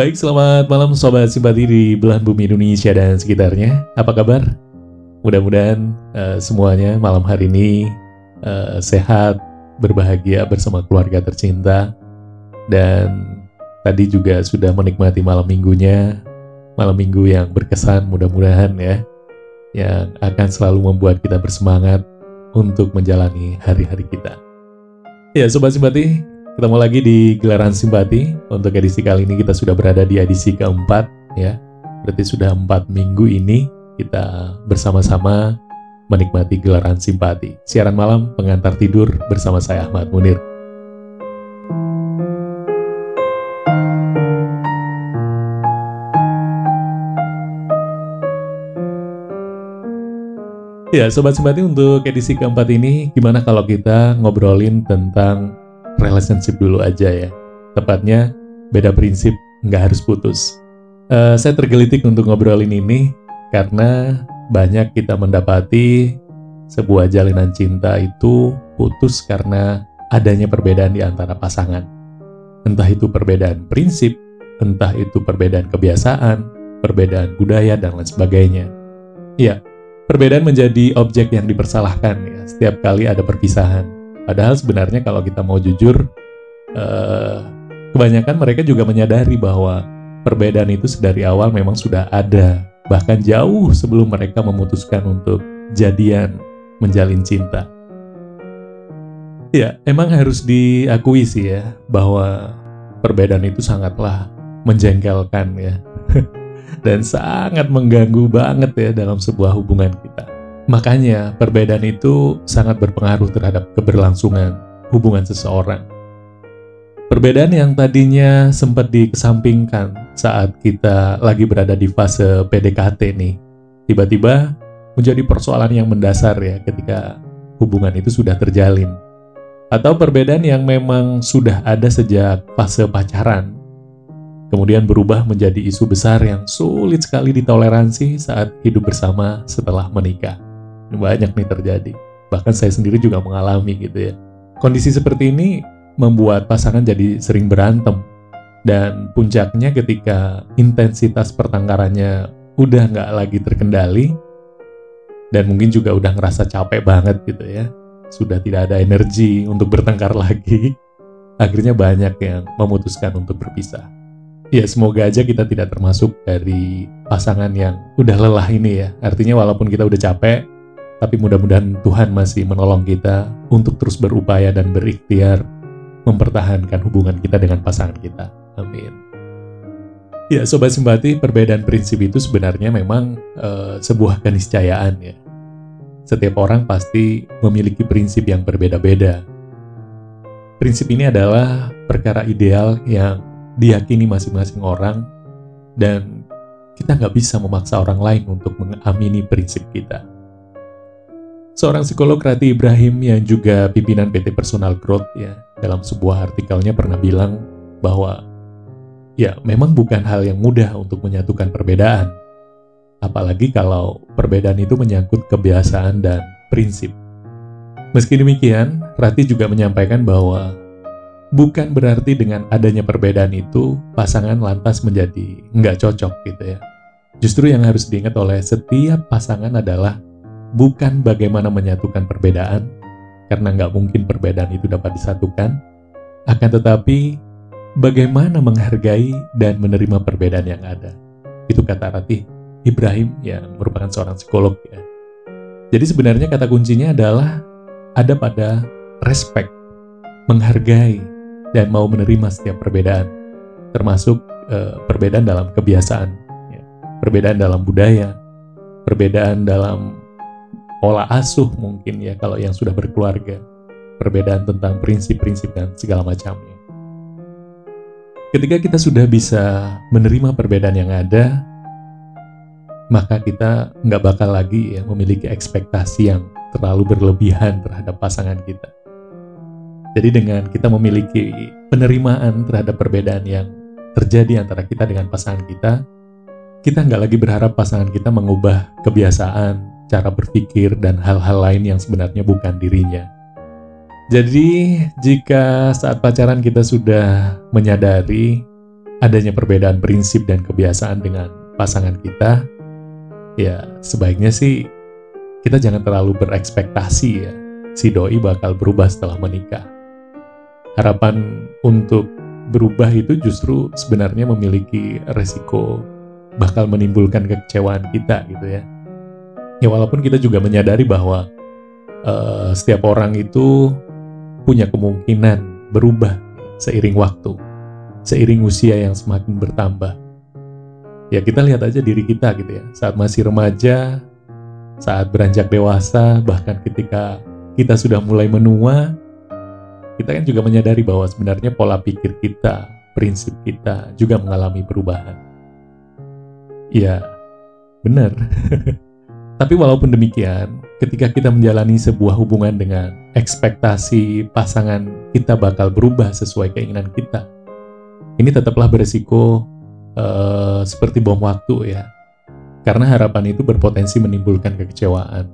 Baik, selamat malam Sobat Simpati di belahan bumi Indonesia dan sekitarnya. Apa kabar? Mudah-mudahan semuanya malam hari ini sehat, berbahagia bersama keluarga tercinta. Dan tadi juga sudah menikmati malam minggunya. Malam minggu yang berkesan mudah-mudahan ya. Yang akan selalu membuat kita bersemangat untuk menjalani hari-hari kita. Ya Sobat Simpati, ketemu lagi di Gelaran Simpati. Untuk edisi kali ini kita sudah berada di edisi keempat ya. Berarti sudah 4 minggu ini kita bersama-sama menikmati Gelaran Simpati. Siaran malam pengantar tidur bersama saya Ahmad Munir. Ya Sobat Simpati, untuk edisi keempat ini gimana kalau kita ngobrolin tentang relationship dulu aja ya. Tepatnya beda prinsip, nggak harus putus. Saya tergelitik untuk ngobrolin ini karena banyak kita mendapati sebuah jalinan cinta itu putus karena adanya perbedaan di antara pasangan. Entah itu perbedaan prinsip, entah itu perbedaan kebiasaan, perbedaan budaya, dan lain sebagainya. Ya, perbedaan menjadi objek yang dipersalahkan ya, setiap kali ada perpisahan. Padahal sebenarnya kalau kita mau jujur, kebanyakan mereka juga menyadari bahwa perbedaan itu dari awal memang sudah ada. Bahkan jauh sebelum mereka memutuskan untuk jadian, menjalin cinta. Ya, emang harus diakui sih ya, bahwa perbedaan itu sangatlah menjengkelkan ya. Dan sangat mengganggu banget ya dalam sebuah hubungan kita. Makanya perbedaan itu sangat berpengaruh terhadap keberlangsungan hubungan seseorang. Perbedaan yang tadinya sempat dikesampingkan saat kita lagi berada di fase PDKT nih, tiba-tiba menjadi persoalan yang mendasar ya ketika hubungan itu sudah terjalin. Atau perbedaan yang memang sudah ada sejak fase pacaran, kemudian berubah menjadi isu besar yang sulit sekali ditoleransi saat hidup bersama setelah menikah. Banyak nih terjadi. Bahkan saya sendiri juga mengalami gitu ya. Kondisi seperti ini membuat pasangan jadi sering berantem. Dan puncaknya ketika intensitas pertengkarannya udah nggak lagi terkendali, dan mungkin juga udah ngerasa capek banget gitu ya. Sudah tidak ada energi untuk bertengkar lagi. Akhirnya banyak yang memutuskan untuk berpisah. Ya semoga aja kita tidak termasuk dari pasangan yang udah lelah ini ya. Artinya walaupun kita udah capek, tapi mudah-mudahan Tuhan masih menolong kita untuk terus berupaya dan berikhtiar mempertahankan hubungan kita dengan pasangan kita. Amin. Ya Sobat Simpati, perbedaan prinsip itu sebenarnya memang sebuah keniscayaan ya. Setiap orang pasti memiliki prinsip yang berbeda-beda. Prinsip ini adalah perkara ideal yang diyakini masing-masing orang, dan kita nggak bisa memaksa orang lain untuk mengamini prinsip kita. Seorang psikolog, Rati Ibrahim, yang juga pimpinan PT Personal Growth ya, dalam sebuah artikelnya pernah bilang bahwa ya memang bukan hal yang mudah untuk menyatukan perbedaan, apalagi kalau perbedaan itu menyangkut kebiasaan dan prinsip. Meski demikian, Rati juga menyampaikan bahwa bukan berarti dengan adanya perbedaan itu pasangan lantas menjadi nggak cocok gitu ya. Justru yang harus diingat oleh setiap pasangan adalah bukan bagaimana menyatukan perbedaan, karena nggak mungkin perbedaan itu dapat disatukan, akan tetapi bagaimana menghargai dan menerima perbedaan yang ada. Itu kata Rati Ibrahim yang merupakan seorang psikolog ya. Jadi sebenarnya kata kuncinya adalah ada pada respect, menghargai, dan mau menerima setiap perbedaan, termasuk perbedaan dalam kebiasaan, ya. Perbedaan dalam budaya, perbedaan dalam pola asuh mungkin ya kalau yang sudah berkeluarga, perbedaan tentang prinsip-prinsip dan segala macamnya. Ketika kita sudah bisa menerima perbedaan yang ada, maka kita nggak bakal lagi ya memiliki ekspektasi yang terlalu berlebihan terhadap pasangan kita. Jadi dengan kita memiliki penerimaan terhadap perbedaan yang terjadi antara kita dengan pasangan kita nggak lagi berharap pasangan kita mengubah kebiasaan, cara berpikir, dan hal-hal lain yang sebenarnya bukan dirinya. Jadi jika saat pacaran kita sudah menyadari adanya perbedaan prinsip dan kebiasaan dengan pasangan kita, ya sebaiknya sih kita jangan terlalu berekspektasi ya si doi bakal berubah setelah menikah. Harapan untuk berubah itu justru sebenarnya memiliki resiko bakal menimbulkan kekecewaan kita gitu ya. Ya walaupun kita juga menyadari bahwa setiap orang itu punya kemungkinan berubah seiring waktu, seiring usia yang semakin bertambah. Ya kita lihat aja diri kita gitu ya, saat masih remaja, saat beranjak dewasa, bahkan ketika kita sudah mulai menua, kita kan juga menyadari bahwa sebenarnya pola pikir kita, prinsip kita juga mengalami perubahan. Ya, benar. Tapi walaupun demikian, ketika kita menjalani sebuah hubungan dengan ekspektasi pasangan kita bakal berubah sesuai keinginan kita, ini tetaplah beresiko seperti bom waktu ya. Karena harapan itu berpotensi menimbulkan kekecewaan.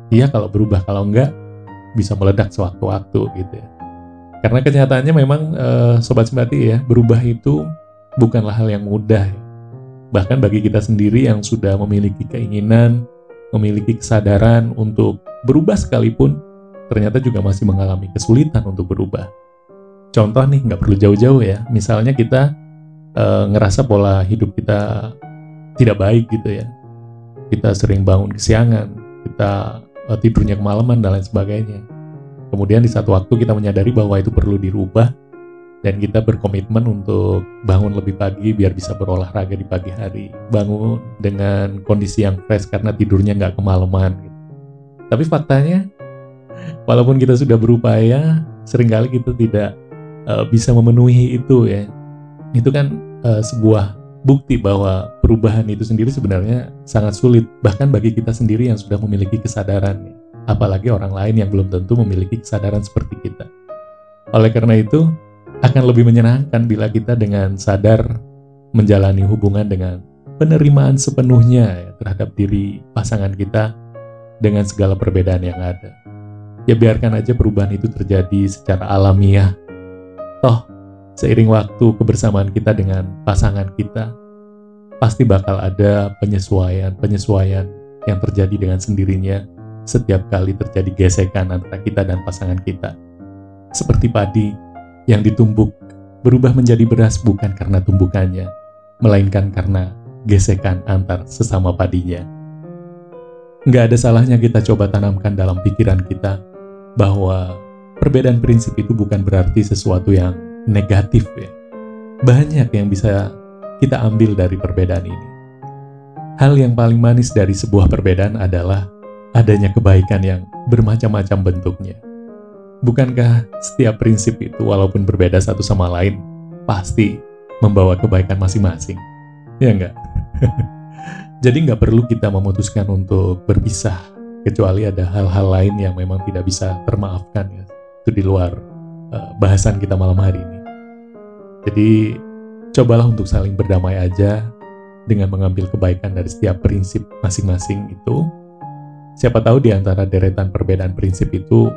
Iya kalau berubah, kalau enggak bisa meledak sewaktu-waktu gitu ya. Karena kenyataannya memang Sobat Simpati ya, berubah itu bukanlah hal yang mudah ya. Bahkan bagi kita sendiri yang sudah memiliki keinginan, memiliki kesadaran untuk berubah sekalipun, ternyata juga masih mengalami kesulitan untuk berubah. Contoh nih, nggak perlu jauh-jauh ya. Misalnya kita ngerasa pola hidup kita tidak baik gitu ya. Kita sering bangun kesiangan, kita tidurnya kemalaman dan lain sebagainya. Kemudian di satu waktu kita menyadari bahwa itu perlu dirubah, dan kita berkomitmen untuk bangun lebih pagi biar bisa berolahraga di pagi hari, bangun dengan kondisi yang fresh karena tidurnya nggak kemalaman gitu. Tapi faktanya, walaupun kita sudah berupaya, seringkali kita tidak bisa memenuhi itu ya. Itu kan sebuah bukti bahwa perubahan itu sendiri sebenarnya sangat sulit, bahkan bagi kita sendiri yang sudah memiliki kesadaran ya. Apalagi orang lain yang belum tentu memiliki kesadaran seperti kita. Oleh karena itu, akan lebih menyenangkan bila kita dengan sadar menjalani hubungan dengan penerimaan sepenuhnya ya, terhadap diri pasangan kita dengan segala perbedaan yang ada. Ya biarkan aja perubahan itu terjadi secara alamiah. Toh, seiring waktu kebersamaan kita dengan pasangan kita, pasti bakal ada penyesuaian yang terjadi dengan sendirinya setiap kali terjadi gesekan antara kita dan pasangan kita. Seperti padi yang ditumbuk berubah menjadi beras bukan karena tumbukannya, melainkan karena gesekan antar sesama padinya. Nggak ada salahnya kita coba tanamkan dalam pikiran kita bahwa perbedaan prinsip itu bukan berarti sesuatu yang negatif ya. Banyak yang bisa kita ambil dari perbedaan ini. Hal yang paling manis dari sebuah perbedaan adalah adanya kebaikan yang bermacam-macam bentuknya. Bukankah setiap prinsip itu walaupun berbeda satu sama lain, pasti membawa kebaikan masing-masing? Ya enggak? Jadi nggak perlu kita memutuskan untuk berpisah, kecuali ada hal-hal lain yang memang tidak bisa termaafkan ya. Itu di luar bahasan kita malam hari ini. Jadi cobalah untuk saling berdamai aja dengan mengambil kebaikan dari setiap prinsip masing-masing itu. Siapa tahu di antara deretan perbedaan prinsip itu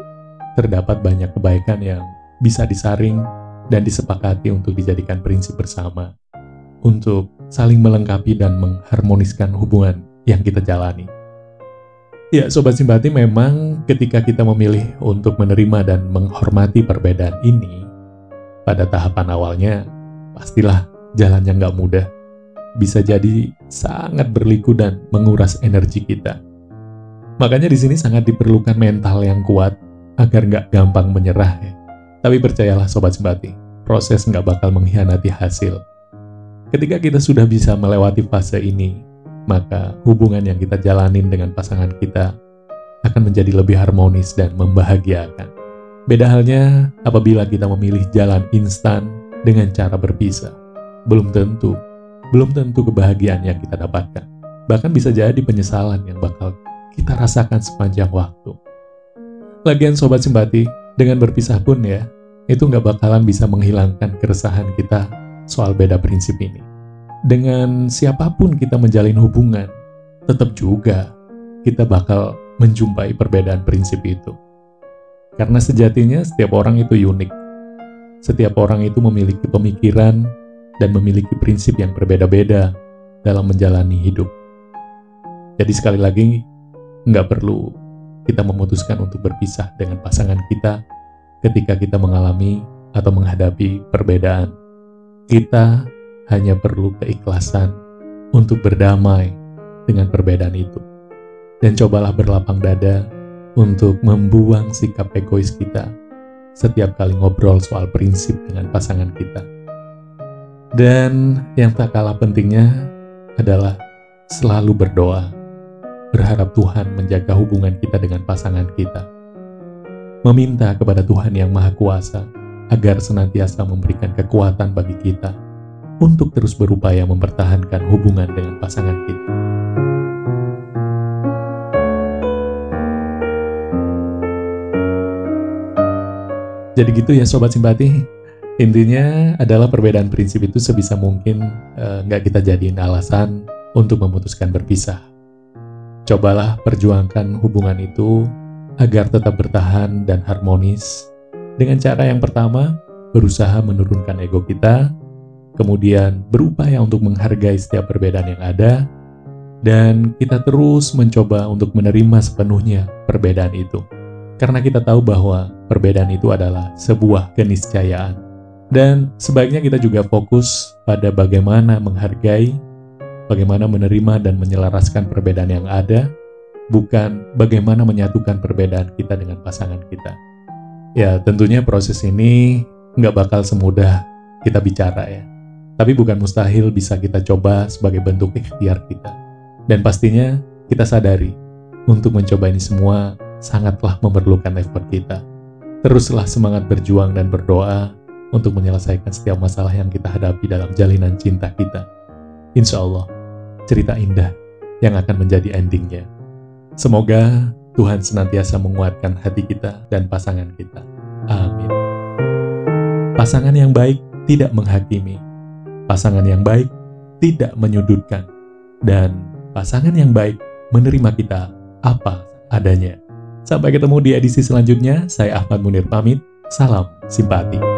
terdapat banyak kebaikan yang bisa disaring dan disepakati untuk dijadikan prinsip bersama untuk saling melengkapi dan mengharmoniskan hubungan yang kita jalani. Ya, Sobat Simpati, memang ketika kita memilih untuk menerima dan menghormati perbedaan ini, pada tahapan awalnya pastilah jalannya nggak mudah. Bisa jadi sangat berliku dan menguras energi kita. Makanya di sini sangat diperlukan mental yang kuat agar nggak gampang menyerah ya. Tapi percayalah Sobat Simpati, proses nggak bakal mengkhianati hasil. Ketika kita sudah bisa melewati fase ini, maka hubungan yang kita jalanin dengan pasangan kita akan menjadi lebih harmonis dan membahagiakan. Beda halnya apabila kita memilih jalan instan dengan cara berpisah. Belum tentu kebahagiaan yang kita dapatkan. Bahkan bisa jadi penyesalan yang bakal kita rasakan sepanjang waktu. Lagian Sobat Simpati, dengan berpisah pun ya, itu nggak bakalan bisa menghilangkan keresahan kita soal beda prinsip ini. Dengan siapapun kita menjalin hubungan, tetap juga kita bakal menjumpai perbedaan prinsip itu. Karena sejatinya setiap orang itu unik. Setiap orang itu memiliki pemikiran, dan memiliki prinsip yang berbeda-beda dalam menjalani hidup. Jadi sekali lagi, nggak perlu kita memutuskan untuk berpisah dengan pasangan kita ketika kita mengalami atau menghadapi perbedaan. Kita hanya perlu keikhlasan untuk berdamai dengan perbedaan itu. Dan cobalah berlapang dada untuk membuang sikap egois kita setiap kali ngobrol soal prinsip dengan pasangan kita. Dan yang tak kalah pentingnya adalah selalu berdoa, berharap Tuhan menjaga hubungan kita dengan pasangan kita. Meminta kepada Tuhan yang Maha Kuasa agar senantiasa memberikan kekuatan bagi kita untuk terus berupaya mempertahankan hubungan dengan pasangan kita. Jadi gitu ya Sobat Simpati, intinya adalah perbedaan prinsip itu sebisa mungkin nggak kita jadiin alasan untuk memutuskan berpisah. Cobalah perjuangkan hubungan itu agar tetap bertahan dan harmonis dengan cara yang pertama, berusaha menurunkan ego kita, kemudian berupaya untuk menghargai setiap perbedaan yang ada, dan kita terus mencoba untuk menerima sepenuhnya perbedaan itu. Karena kita tahu bahwa perbedaan itu adalah sebuah keniscayaan. Dan sebaiknya kita juga fokus pada bagaimana menghargai, bagaimana menerima dan menyelaraskan perbedaan yang ada, bukan bagaimana menyatukan perbedaan kita dengan pasangan kita. Ya, tentunya proses ini nggak bakal semudah kita bicara ya. Tapi bukan mustahil bisa kita coba sebagai bentuk ikhtiar kita. Dan pastinya kita sadari, untuk mencoba ini semua sangatlah memerlukan effort kita. Teruslah semangat berjuang dan berdoa untuk menyelesaikan setiap masalah yang kita hadapi dalam jalinan cinta kita. Insya Allah, cerita indah yang akan menjadi endingnya. Semoga Tuhan senantiasa menguatkan hati kita dan pasangan kita. Amin. Pasangan yang baik tidak menghakimi. Pasangan yang baik tidak menyudutkan. Dan pasangan yang baik menerima kita apa adanya. Sampai ketemu di edisi selanjutnya. Saya Ahmad Munir pamit. Salam simpati.